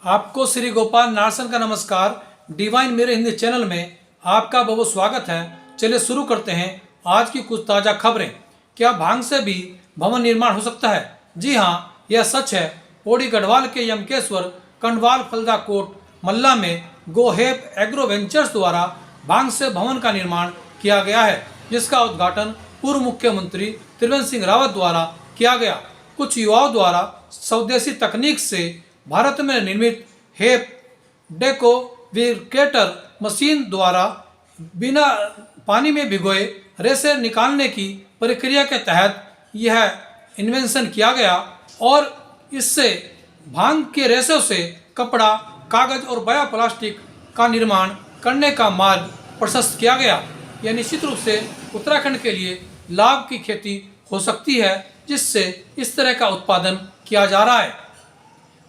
आपको श्री गोपाल नारसन का नमस्कार। डिवाइन मेरे हिंदी चैनल में आपका बहुत स्वागत है। चलिए शुरू करते हैं आज की कुछ ताज़ा खबरें। क्या भांग से भी भवन निर्माण हो सकता है? जी हाँ, यह सच है। पौड़ी गढ़वाल के यमकेश्वर कंडवाल फलदा कोट मल्ला में गोहेब एग्रो वेंचर्स द्वारा भांग से भवन का निर्माण किया गया है, जिसका उद्घाटन पूर्व मुख्यमंत्री त्रिवेंद्र सिंह रावत द्वारा किया गया। कुछ युवाओं द्वारा स्वदेशी तकनीक से भारत में निर्मित हेप डेकोविकेटर मशीन द्वारा बिना पानी में भिगोए रेसे निकालने की प्रक्रिया के तहत यह इन्वेंशन किया गया और इससे भांग के रेशों से कपड़ा, कागज और बायो प्लास्टिक का निर्माण करने का मार्ग प्रशस्त किया गया। यह निश्चित रूप से उत्तराखंड के लिए लाभ की खेती हो सकती है, जिससे इस तरह का उत्पादन किया जा रहा है।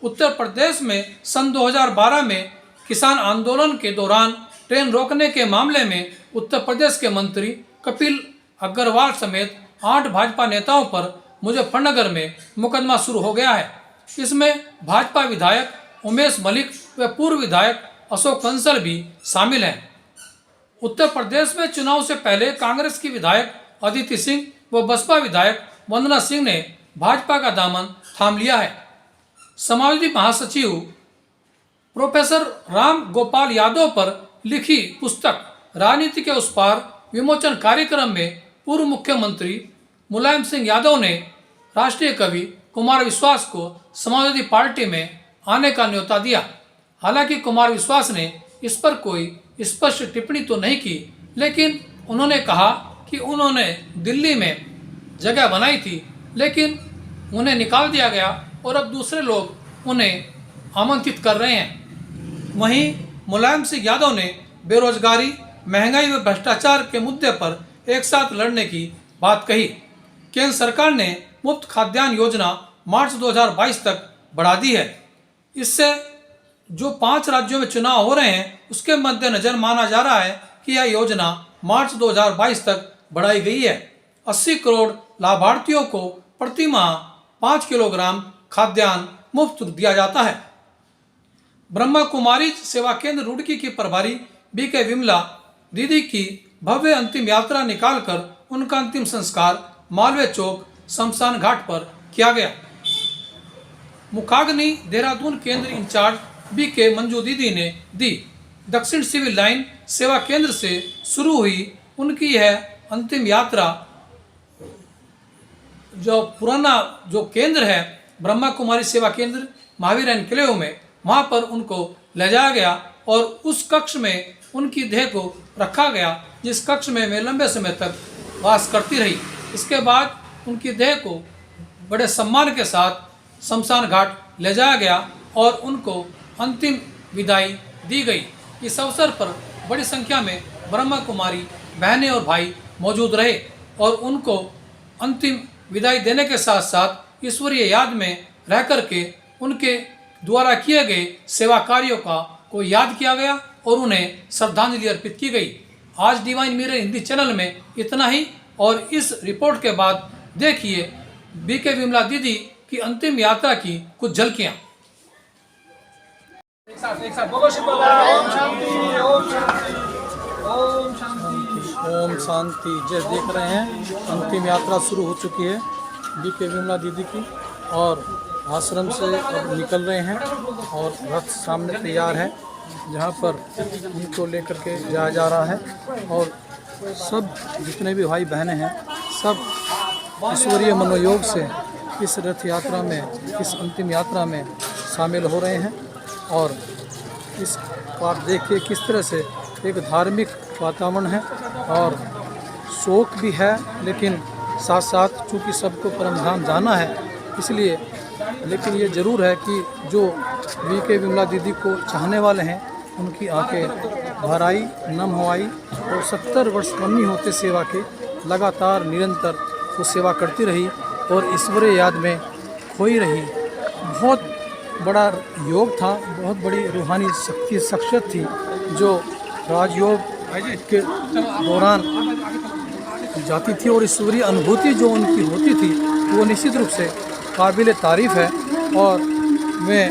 उत्तर प्रदेश में सन 2012 में किसान आंदोलन के दौरान ट्रेन रोकने के मामले में उत्तर प्रदेश के मंत्री कपिल अग्रवाल समेत 8 भाजपा नेताओं पर मुजफ्फरनगर में मुकदमा शुरू हो गया है। इसमें भाजपा विधायक उमेश मलिक व पूर्व विधायक अशोक कंसल भी शामिल हैं। उत्तर प्रदेश में चुनाव से पहले कांग्रेस की विधायक अदिति सिंह व बसपा विधायक वंदना सिंह ने भाजपा का दामन थाम लिया है। समाजवादी महासचिव प्रोफेसर राम गोपाल यादव पर लिखी पुस्तक राजनीति के उस पार विमोचन कार्यक्रम में पूर्व मुख्यमंत्री मुलायम सिंह यादव ने राष्ट्रीय कवि कुमार विश्वास को समाजवादी पार्टी में आने का न्योता दिया। हालांकि कुमार विश्वास ने इस पर कोई स्पष्ट टिप्पणी तो नहीं की, लेकिन उन्होंने कहा कि उन्होंने दिल्ली में जगह बनाई थी, लेकिन उन्हें निकाल दिया गया और अब दूसरे लोग उन्हें आमंत्रित कर रहे हैं। वहीं मुलायम सिंह यादव ने बेरोजगारी, महंगाई व भ्रष्टाचार के मुद्दे पर एक साथ लड़ने की बात कही। केंद्र सरकार ने मुफ्त खाद्यान्न योजना मार्च 2022 तक बढ़ा दी है। इससे जो 5 राज्यों में चुनाव हो रहे हैं, उसके मद्देनजर माना जा रहा है कि यह योजना मार्च 2022 तक बढ़ाई गई है। 80 करोड़ लाभार्थियों को प्रति माह 5 किलोग्राम खाद्यान्न मुफ्त दिया जाता है। ब्रह्मा कुमारी सेवा केंद्र रुड़की की प्रभारी बीके विमला दीदी की भव्य अंतिम यात्रा निकालकर उनका अंतिम संस्कार मालवीय चौक शमशान घाट पर किया गया। मुखाग्नि देहरादून केंद्र इंचार्ज बीके मंजू दीदी ने दी। दक्षिण सिविल लाइन सेवा केंद्र से शुरू हुई उनकी यह अंतिम यात्रा जो पुराना जो केंद्र है ब्रह्मा कुमारी सेवा केंद्र महावीर एनक्लेव में, वहाँ पर उनको ले जाया गया और उस कक्ष में उनकी देह को रखा गया, जिस कक्ष में वे लंबे समय तक वास करती रही। इसके बाद उनकी देह को बड़े सम्मान के साथ शमशान घाट ले जाया गया और उनको अंतिम विदाई दी गई। इस अवसर पर बड़ी संख्या में ब्रह्मा कुमारी बहनें और भाई मौजूद रहे और उनको अंतिम विदाई देने के साथ साथ ईश्वरीय याद में रह करके उनके द्वारा किए गए सेवा कार्यों को याद किया गया और उन्हें श्रद्धांजलि अर्पित की गई। आज डिवाइन मेरे हिंदी चैनल में इतना ही और इस रिपोर्ट के बाद देखिए बीके विमला दीदी की अंतिम यात्रा की कुछ झलकियां। ओम शांति। जय देख रहे हैं अंतिम यात्रा शुरू हो चुकी है बीके विमला दीदी की और आश्रम से अब निकल रहे हैं और रथ सामने तैयार है जहां पर उनको लेकर के जाया जा रहा है और सब जितने भी भाई बहनें हैं सब ईश्वरीय मनोयोग से इस रथ यात्रा में, इस अंतिम यात्रा में शामिल हो रहे हैं। और इस आप देखिए किस तरह से एक धार्मिक वातावरण है और शोक भी है, लेकिन साथ साथ चूँकि सबको परमधाम जाना है इसलिए, लेकिन ये ज़रूर है कि जो बीके विमला दीदी को चाहने वाले हैं उनकी आंखें भर आई, नम हो आई और 70 वर्ष कम नहीं होते सेवा के, लगातार निरंतर वो सेवा करती रही और ईश्वरीय याद में खोई रही। बहुत बड़ा योग था, बहुत बड़ी रूहानी शख्सियत थी जो राजयोग के दौरान जाती थी और ईश्वरीय अनुभूति जो उनकी होती थी वो निश्चित रूप से काबिल तारीफ़ है। और वे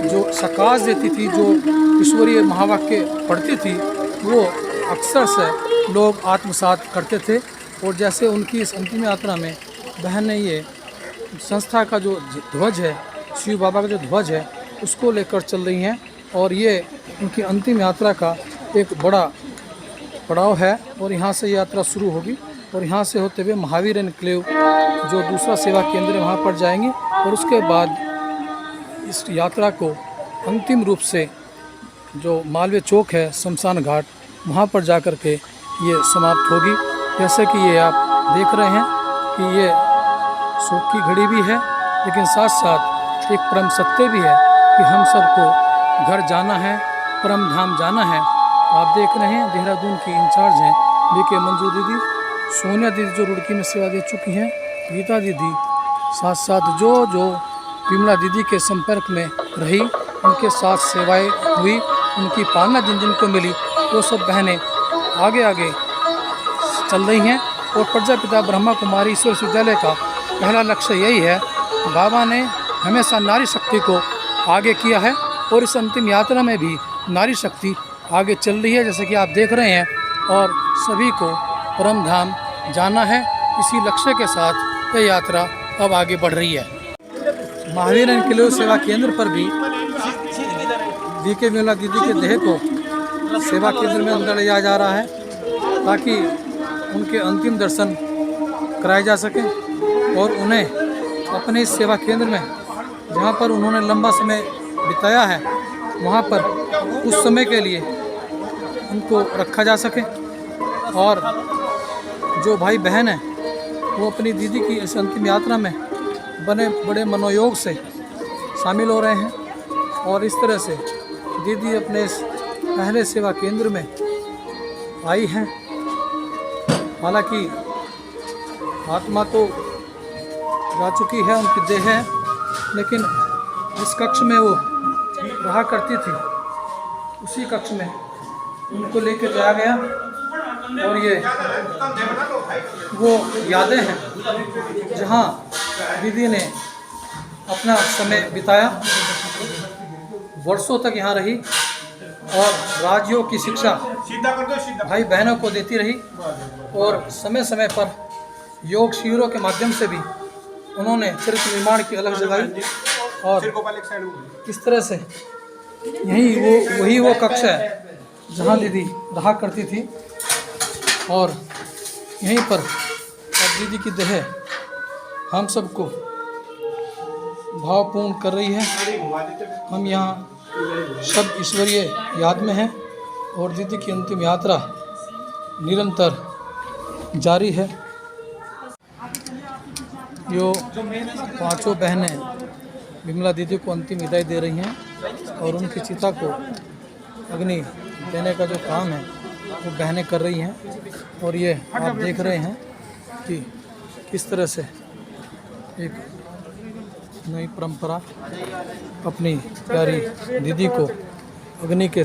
जो सकाश देती थी, जो ईश्वरीय महावाक्य पढ़ती थी, वो अक्सर से लोग आत्मसात करते थे। और जैसे उनकी इस अंतिम यात्रा में बहन ने ये संस्था का जो ध्वज है, शिव बाबा का जो ध्वज है, उसको लेकर चल रही हैं। और ये उनकी अंतिम यात्रा का एक बड़ा पड़ाव है। और यहाँ से यात्रा शुरू होगी और यहाँ से होते हुए महावीर एनक्लेव जो दूसरा सेवा केंद्र है वहाँ पर जाएंगे। और उसके बाद इस यात्रा को अंतिम रूप से जो मालवीय चौक है, शमशान घाट, वहाँ पर जा कर के ये समाप्त होगी। जैसे कि ये आप देख रहे हैं कि ये शोक की घड़ी भी है, लेकिन साथ साथ एक परम सत्य भी है कि हम सबको घर जाना है, परम धाम जाना है। आप देख रहे हैं देहरादून की इंचार्ज हैं बीके मंजू दीदी, सोनिया दीदी जो रुड़की में सेवा दे चुकी हैं, गीता दीदी, साथ साथ जो विमला दीदी के संपर्क में रही, उनके साथ सेवाएं हुई, उनकी पालना जिन जिन को मिली, वो सब बहनें आगे आगे चल रही हैं। और प्रजापिता ब्रह्मा कुमारी ईश्वर विश्वविद्यालय का पहला लक्ष्य यही है। बाबा ने हमेशा नारी शक्ति को आगे किया है और इस अंतिम यात्रा में भी नारी शक्ति आगे चल रही है, जैसे कि आप देख रहे हैं। और सभी को परम धाम जाना है, इसी लक्ष्य के साथ यह यात्रा अब आगे बढ़ रही है। महावीर एनक्लेव सेवा केंद्र पर भी बीके विमला दीदी के देह को सेवा केंद्र में अंदर ले जाया जा रहा है, ताकि उनके अंतिम दर्शन कराए जा सकें और उन्हें अपने इस सेवा केंद्र में, जहाँ पर उन्होंने लंबा समय बिताया है, वहाँ पर उस समय के लिए उनको रखा जा सके। और जो भाई बहन हैं वो अपनी दीदी की इस अंतिम यात्रा में बड़े मनोयोग से शामिल हो रहे हैं। और इस तरह से दीदी अपने इस पहले सेवा केंद्र में आई हैं। हालांकि आत्मा तो जा चुकी है, उनकी देह है, लेकिन जिस कक्ष में वो रहा करती थी उसी कक्ष में उनको लेकर जाया गया। और ये वो यादें हैं जहाँ दीदी ने अपना समय बिताया, वर्षों तक यहाँ रही और राजयोग की शिक्षा भाई बहनों को देती रही। और समय समय पर योग शिविरों के माध्यम से भी उन्होंने चरित्र निर्माण की अलग जगाई। और इस तरह से वही वो कक्ष है जहाँ दीदी रहा करती थी। और यहीं पर अब दीदी की देह हम सबको भावपूर्ण कर रही है। हम यहाँ सब ईश्वरीय याद में हैं और दीदी की अंतिम यात्रा निरंतर जारी है। जो पांचों बहनें विमला दीदी को अंतिम विदाई दे रही हैं और उनकी चिता को अग्नि देने का जो काम है वो बहनें कर रही हैं। और ये आप देख रहे हैं कि किस तरह से एक नई परंपरा अपनी प्यारी दीदी को अग्नि के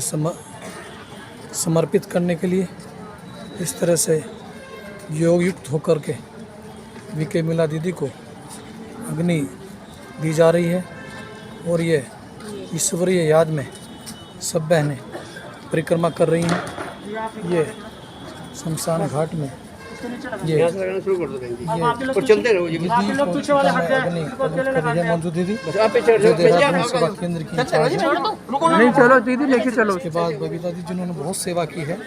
समर्पित करने के लिए इस तरह से योग युक्त होकर के बीके विमला दीदी को अग्नि दी जा रही है। और ये ईश्वरीय याद में सब बहनें परिक्रमा कर रही हैं। ये शमशान घाट में ये चलते रहो मंजू दीदी जो देहरादून सेवा केंद्र की इंचार्ज है। नहीं चलो दीदी लेके चलो। उसके बाद बबीता दीदी जिन्होंने बहुत सेवा की है,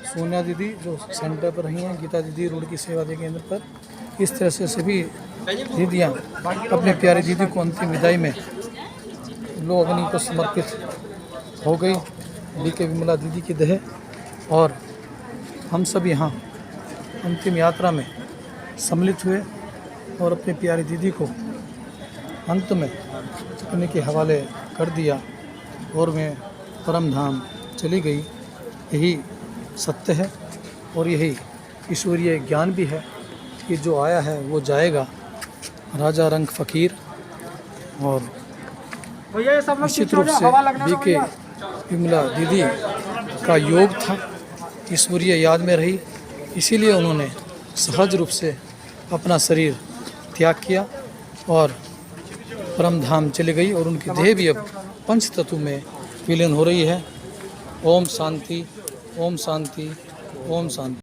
सोनिया दीदी जो सेंटर पर रही हैं, गीता दीदी रुड़की सेवा दे केंद्र पर। इस तरह से सभी दीदियाँ अपने प्यारी दीदी को अंतिम विदाई में लो अग्नि को समर्पित हो गई बीके विमला दीदी की देह। और हम सब यहाँ अंतिम यात्रा में सम्मिलित हुए और अपनी प्यारी दीदी को अंत में अपने के हवाले कर दिया और मैं परम धाम चली गई। यही सत्य है और यही ईश्वरीय ज्ञान भी है कि जो आया है वो जाएगा। राजा रंग फ़कीर। और निश्चित रूप से बीके विमला दीदी का योग था, ईश्वरीय याद में रही, इसीलिए उन्होंने सहज रूप से अपना शरीर त्याग किया और परम धाम चली गई। और उनकी देह भी अब पंच तत्व में विलीन हो रही है। ओम शांति, ओम शांति, ओम शांति।